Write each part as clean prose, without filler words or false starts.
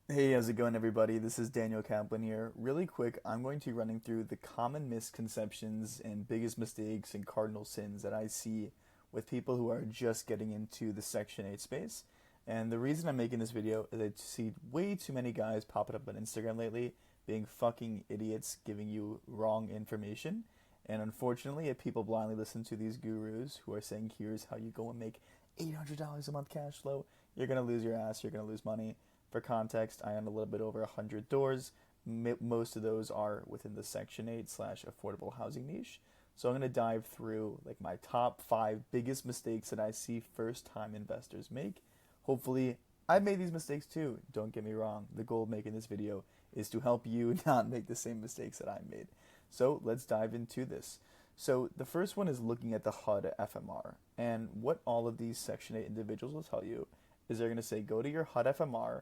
Hey, how's it going, everybody? This is Daniel Kaplan here. Really quick, I'm going to be running through the common misconceptions and biggest mistakes and cardinal sins that I see with people who are just getting into the Section 8 space. And the reason I'm making this video is I see way too many guys popping up on Instagram lately being fucking idiots giving you wrong information. And unfortunately, if people blindly listen to these gurus who are saying, here's how you go and make $800 a month cash flow, you're going to lose your ass, you're going to lose money. For context, I own a little bit over 100 doors. Most of those are within the Section 8 slash affordable housing niche. So I'm going to dive through like my top 5 biggest mistakes that I see first time investors make. Hopefully, I've made these mistakes too. Don't get me wrong. The goal of making this video is to help you not make the same mistakes that I made. So let's dive into this. So the first one is looking at the HUD FMR. And what all of these Section 8 individuals will tell you is they're going to say go to your HUD FMR,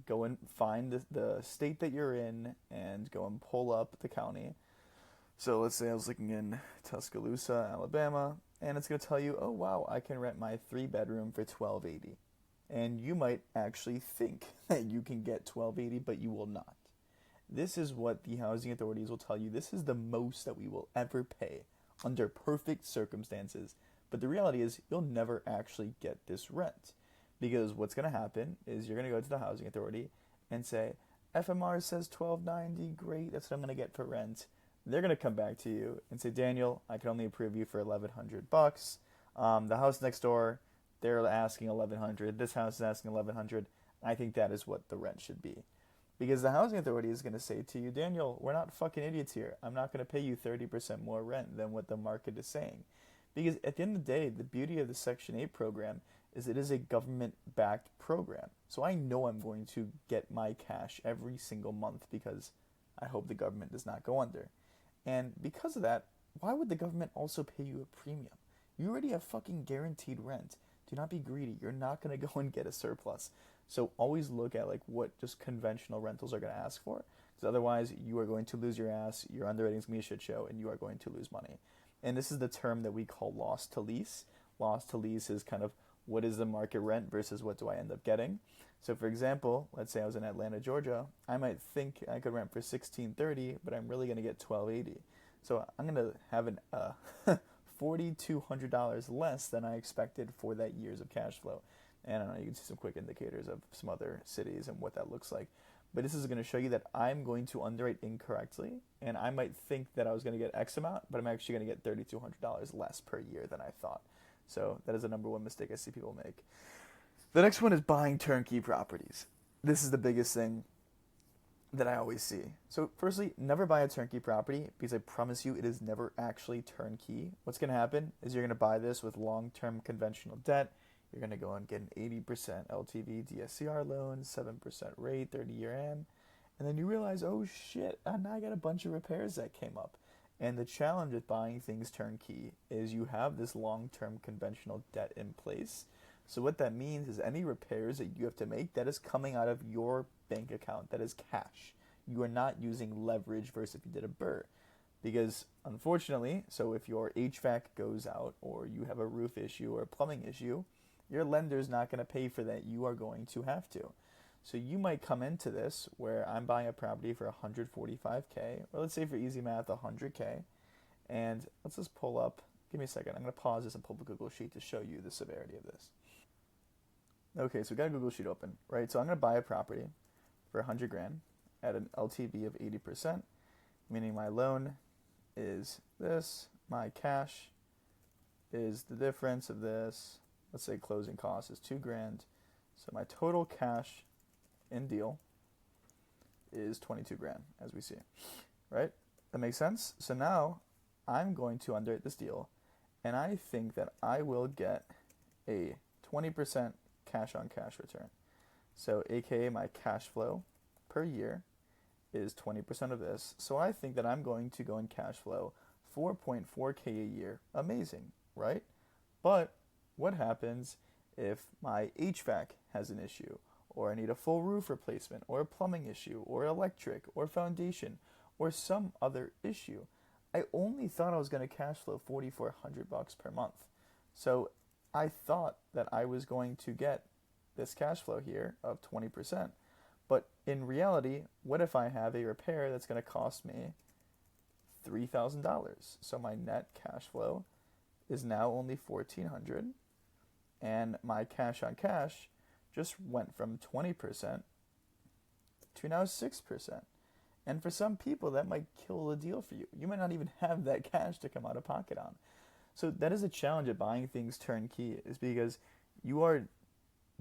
go and find the state that you're in, and go and pull up the county. So let's say I was looking in Tuscaloosa, Alabama, and it's going to tell you, oh wow, I can rent my 3 bedroom for $12.80. And you might actually think that you can get $12.80, but you will not. This is what the housing authorities will tell you. This is the most that we will ever pay under perfect circumstances. But the reality is, you'll never actually get this rent. Because what's going to happen is you're going to go to the housing authority and say, FMR says $12.90, great, that's what I'm going to get for rent. They're going to come back to you and say, Daniel, I can only approve you for $1,100. The house next door, they're asking $1,100. This house is asking $1,100. I think that is what the rent should be. Because the housing authority is going to say to you, Daniel, we're not fucking idiots here. I'm not going to pay you 30% more rent than what the market is saying. Because at the end of the day, the beauty of the Section 8 program is it is a government backed program. So I know I'm going to get my cash every single month because I hope the government does not go under. And because of that, why would the government also pay you a premium? You already have fucking guaranteed rent. Do not be greedy. You're not going to go and get a surplus. So always look at like what just conventional rentals are going to ask for, because otherwise you are going to lose your ass. Your underwriting is going to be a shit show, and you are going to lose money. And this is the term that we call loss to lease. Loss to lease is kind of what is the market rent versus what do I end up getting. So for example, let's say I was in Atlanta, Georgia, I might think I could rent for 1630, but I'm really going to get 1280. So I'm going to have an $4,200 less than I expected for that years of cash flow. And I don't know, you can see some quick indicators of some other cities and what that looks like. But this is going to show you that I'm going to underwrite incorrectly, and I might think that I was going to get X amount, but I'm actually going to get $3,200 less per year than I thought. So that is the number one mistake I see people make. The next one is buying turnkey properties. This is the biggest thing that I always see. So, firstly, never buy a turnkey property because I promise you it is never actually turnkey. What's going to happen is you're going to buy this with long term conventional debt. You're going to go and get an 80% LTV DSCR loan, 7% rate, 30-year AM. And then you realize, oh shit, now I got a bunch of repairs that came up. And the challenge with buying things turnkey is you have this long term conventional debt in place. So what that means is any repairs that you have to make, that is coming out of your bank account. That is cash. You are not using leverage versus if you did a BRRRR. Because unfortunately, so if your HVAC goes out or you have a roof issue or a plumbing issue, your lender is not going to pay for that. You are going to have to. So you might come into this where I'm buying a property for 145K, or let's say for easy math, 100K. And let's just pull up, give me a second. I'm going to pause this and pull up a Google Sheet to show you the severity of this. Okay, so we got a Google Sheet open, right? So I'm going to buy a property for 100 grand at an LTV of 80%, meaning my loan is this, my cash is the difference of this. Let's say closing cost is 2 grand. So my total cash in deal is 22 grand, as we see, right? That makes sense? So now I'm going to underwrite this deal, and I think that I will get a 20% cash on cash return. So aka my cash flow per year is 20% of this. So I think that I'm going to go in cash flow 4.4K a year. Amazing, right? But what happens if my HVAC has an issue, or I need a full roof replacement, or a plumbing issue, or electric, or foundation, or some other issue? I only thought I was going to cash flow $4,400 per month. So I thought that I was going to get this cash flow here of 20%. But in reality, what if I have a repair that's going to cost me $3,000? So my net cash flow is now only $1,400, and my cash on cash just went from 20% to now 6%. And for some people, that might kill the deal for you. You might not even have that cash to come out of pocket on. So that is a challenge of buying things turnkey, is because you are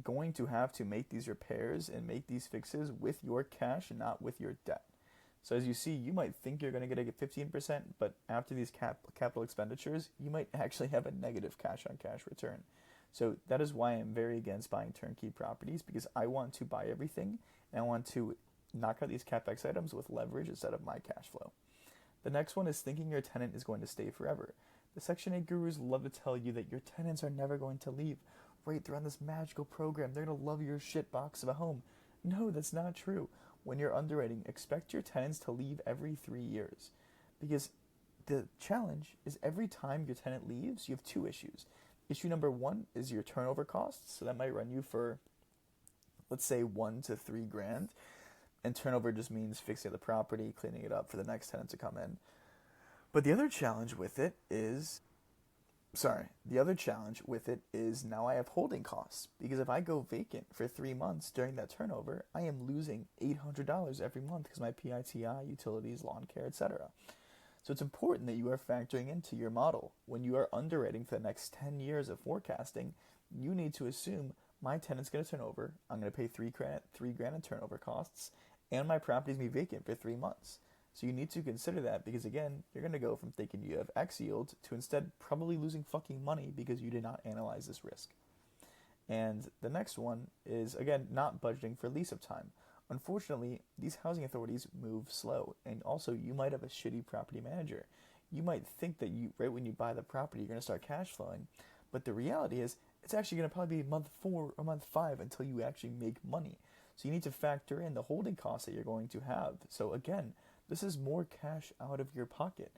going to have to make these repairs and make these fixes with your cash and not with your debt. So as you see, you might think you're going to get a 15%, but after these capital expenditures, you might actually have a negative cash on cash return. So that is why I'm very against buying turnkey properties, because I want to buy everything and I want to knock out these capex items with leverage instead of my cash flow. The next one is thinking your tenant is going to stay forever. The Section 8 gurus love to tell you that your tenants are never going to leave. Right, they're on this magical program. They're going to love your shit box of a home. No, that's not true. When you're underwriting, expect your tenants to leave every 3 years. Because the challenge is every time your tenant leaves, you have two issues. Issue number one is your turnover costs. So that might run you for, let's say, $1 to $3 grand. And turnover just means fixing the property, cleaning it up for the next tenant to come in. But the other challenge with it is now I have holding costs, because if I go vacant for 3 months during that turnover, I am losing $800 every month because my PITI, utilities, lawn care, etc. So it's important that you are factoring into your model. When you are underwriting for the next 10 years of forecasting, you need to assume my tenant's going to turn over, I'm going to pay $3 grand in turnover costs, and my property's going to be vacant for 3 months. So you need to consider that, because again, you're going to go from thinking you have X yield to instead probably losing fucking money because you did not analyze this risk. And the next one is, again, not budgeting for lease-up time. Unfortunately, these housing authorities move slow, and also you might have a shitty property manager. You might think that right when you buy the property, you're going to start cash flowing, but the reality is it's actually going to probably be month 4 or month 5 until you actually make money. So you need to factor in the holding costs that you're going to have. So again, this is more cash out of your pocket.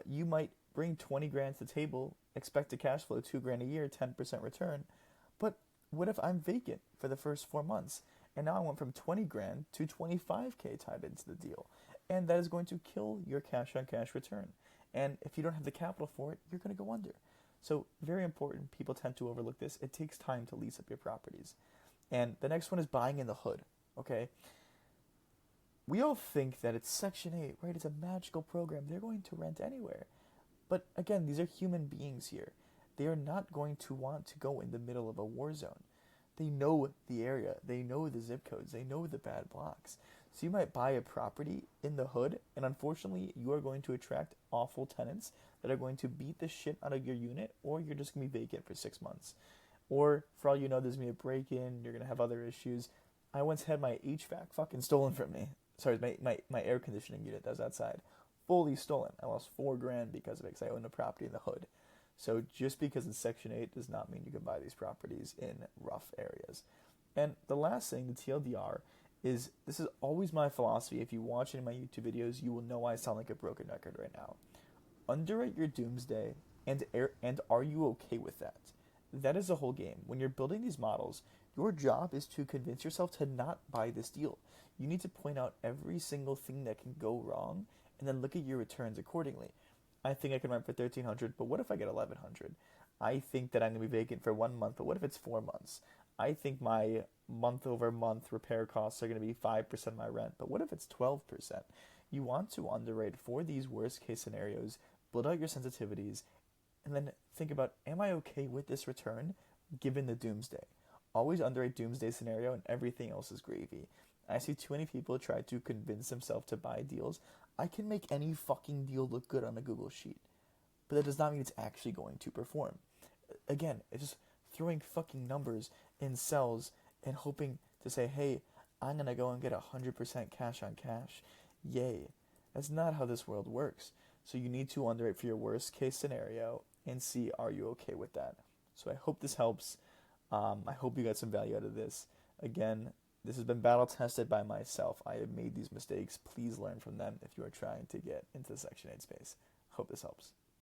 You might bring 20 grand to the table, expect to cash flow 2 grand a year, 10% return. But what if I'm vacant for the first 4 months? And now I went from 20 grand to 25K tied into the deal. And that is going to kill your cash on cash return. And if you don't have the capital for it, you're going to go under. So very important. People tend to overlook this. It takes time to lease up your properties. And the next one is buying in the hood. Okay. We all think that it's Section 8, right? It's a magical program. They're going to rent anywhere. But again, these are human beings here. They are not going to want to go in the middle of a war zone. They know the area. They know the zip codes. They know the bad blocks. So you might buy a property in the hood, and unfortunately, you are going to attract awful tenants that are going to beat the shit out of your unit, or you're just going to be vacant for 6 months. Or, for all you know, there's going to be a break-in. You're going to have other issues. I once had my HVAC fucking stolen from me. Sorry, my air conditioning unit that was outside, fully stolen. I lost 4 grand because of it, because I owned a property in the hood. So just because it's Section 8 does not mean you can buy these properties in rough areas. And the last thing, the TLDR, is this is always my philosophy. If you watch any of my YouTube videos, you will know I sound like a broken record right now. Underwrite your doomsday, and are you okay with that? That is the whole game. When you're building these models, your job is to convince yourself to not buy this deal. You need to point out every single thing that can go wrong, and then look at your returns accordingly. I think I can rent for $1,300, but what if I get $1,100? I think that I'm going to be vacant for 1 month, but what if it's 4 months? I think my month-over-month repair costs are going to be 5% of my rent, but what if it's 12%? You want to underwrite for these worst-case scenarios, build out your sensitivities, and then think about, am I okay with this return given the doomsday? Always underwrite doomsday scenario, and everything else is gravy. I see too many people try to convince themselves to buy deals. I can make any fucking deal look good on a Google sheet, but that does not mean it's actually going to perform. Again, it's just throwing fucking numbers in cells and hoping to say, hey, I'm going to go and get 100% cash on cash. Yay. That's not how this world works. So you need to underwrite for your worst case scenario and see, are you okay with that? So I hope this helps. I hope you got some value out of this. Again, this has been battle tested by myself. I have made these mistakes. Please learn from them if you are trying to get into the Section 8 space. Hope this helps.